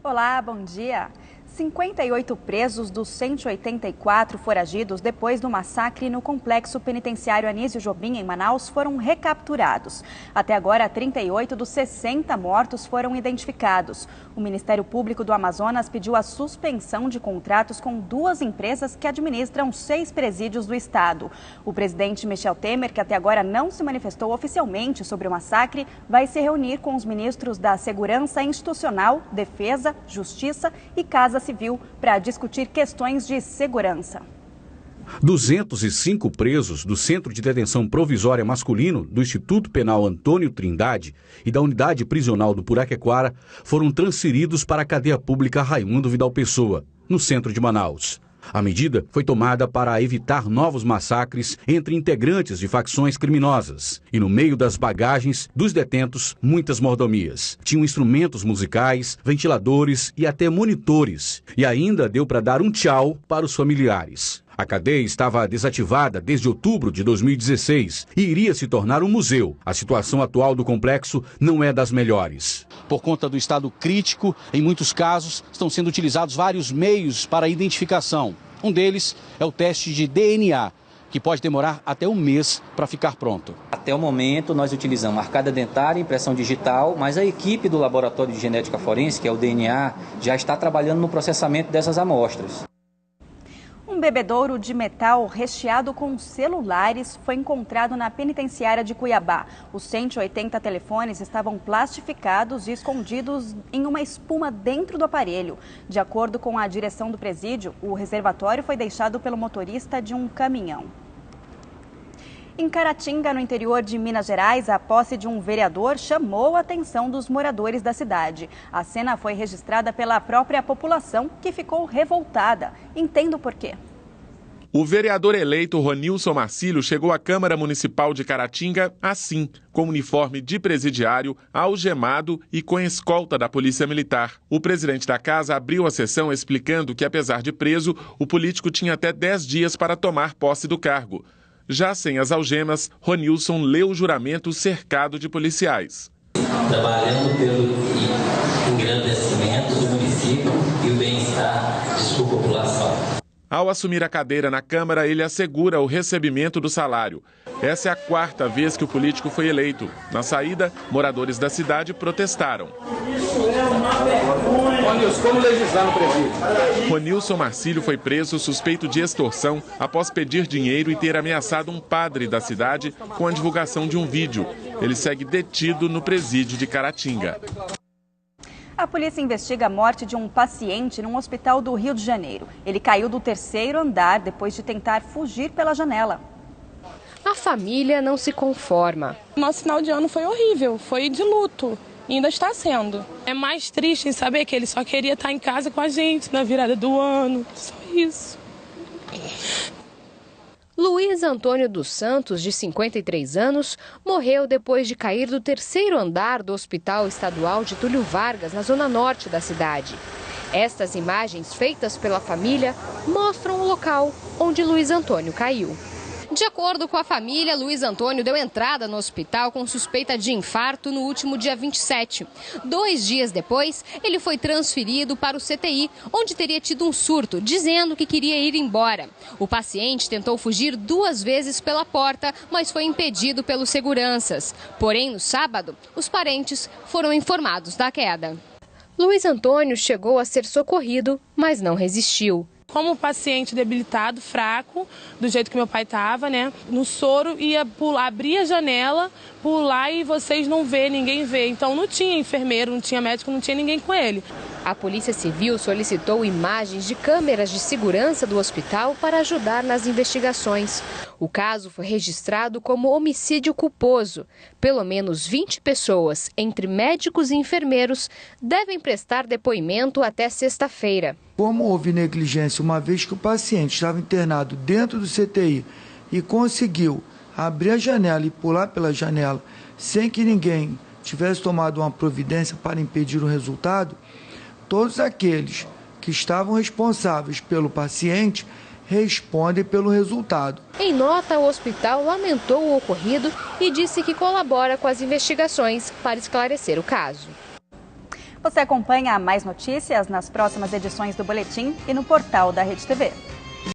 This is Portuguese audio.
Olá, bom dia. 58 presos dos 184 foragidos depois do massacre no complexo penitenciário Anísio Jobim, em Manaus, foram recapturados. Até agora, 38 dos 60 mortos foram identificados. O Ministério Público do Amazonas pediu a suspensão de contratos com 2 empresas que administram 6 presídios do estado. O presidente Michel Temer, que até agora não se manifestou oficialmente sobre o massacre, vai se reunir com os ministros da Segurança Institucional, Defesa, Justiça e Casa Civil para discutir questões de segurança. 205 presos do Centro de Detenção Provisória Masculino do Instituto Penal Antônio Trindade e da Unidade Prisional do Puraquequara foram transferidos para a cadeia pública Raimundo Vidal Pessoa, no centro de Manaus. A medida foi tomada para evitar novos massacres entre integrantes de facções criminosas. E no meio das bagagens dos detentos, muitas mordomias. Tinham instrumentos musicais, ventiladores e até monitores. E ainda deu para dar um tchau para os familiares. A cadeia estava desativada desde outubro de 2016 e iria se tornar um museu. A situação atual do complexo não é das melhores. Por conta do estado crítico, em muitos casos, estão sendo utilizados vários meios para a identificação. Um deles é o teste de DNA, que pode demorar até um mês para ficar pronto. Até o momento, nós utilizamos arcada dentária, impressão digital, mas a equipe do Laboratório de Genética Forense, que é o DNA, já está trabalhando no processamento dessas amostras. Um bebedouro de metal recheado com celulares foi encontrado na penitenciária de Cuiabá. Os 180 telefones estavam plastificados e escondidos em uma espuma dentro do aparelho. De acordo com a direção do presídio, o reservatório foi deixado pelo motorista de um caminhão. Em Caratinga, no interior de Minas Gerais, a posse de um vereador chamou a atenção dos moradores da cidade. A cena foi registrada pela própria população, que ficou revoltada. Entenda o porquê. O vereador eleito Ronilson Marcílio chegou à Câmara Municipal de Caratinga assim, com uniforme de presidiário, algemado e com escolta da Polícia Militar. O presidente da casa abriu a sessão explicando que, apesar de preso, o político tinha até 10 dias para tomar posse do cargo. Já sem as algemas, Ronilson leu o juramento cercado de policiais. Trabalhando pelo engrandecimento do município e o bem-estar de sua população. Ao assumir a cadeira na Câmara, ele assegura o recebimento do salário. Essa é a 4ª vez que o político foi eleito. Na saída, moradores da cidade protestaram. Como legislar no presídio? Ronilson Marcílio foi preso suspeito de extorsão após pedir dinheiro e ter ameaçado um padre da cidade com a divulgação de um vídeo. Ele segue detido no presídio de Caratinga. A polícia investiga a morte de um paciente num hospital do Rio de Janeiro. Ele caiu do 3º andar depois de tentar fugir pela janela. A família não se conforma. Nosso final de ano foi horrível, foi de luto. E ainda está sendo. É mais triste em saber que ele só queria estar em casa com a gente na virada do ano. Só isso. Luiz Antônio dos Santos, de 53 anos, morreu depois de cair do 3º andar do Hospital Estadual de Túlio Vargas, na zona norte da cidade. Estas imagens feitas pela família mostram o local onde Luiz Antônio caiu. De acordo com a família, Luiz Antônio deu entrada no hospital com suspeita de infarto no último dia 27. 2 dias depois, ele foi transferido para o CTI, onde teria tido um surto, dizendo que queria ir embora. O paciente tentou fugir 2 vezes pela porta, mas foi impedido pelos seguranças. Porém, no sábado, os parentes foram informados da queda. Luiz Antônio chegou a ser socorrido, mas não resistiu. Como paciente debilitado, fraco, do jeito que meu pai estava, né? No soro ia pular, abrir a janela, pular e vocês não vê, ninguém vê. Então não tinha enfermeiro, não tinha médico, não tinha ninguém com ele. A Polícia Civil solicitou imagens de câmeras de segurança do hospital para ajudar nas investigações. O caso foi registrado como homicídio culposo. Pelo menos 20 pessoas, entre médicos e enfermeiros, devem prestar depoimento até sexta-feira. Como houve negligência, uma vez que o paciente estava internado dentro do CTI e conseguiu abrir a janela e pular pela janela sem que ninguém tivesse tomado uma providência para impedir o resultado, todos aqueles que estavam responsáveis pelo paciente respondem pelo resultado. Em nota, o hospital lamentou o ocorrido e disse que colabora com as investigações para esclarecer o caso. Você acompanha mais notícias nas próximas edições do Boletim e no portal da Rede TV.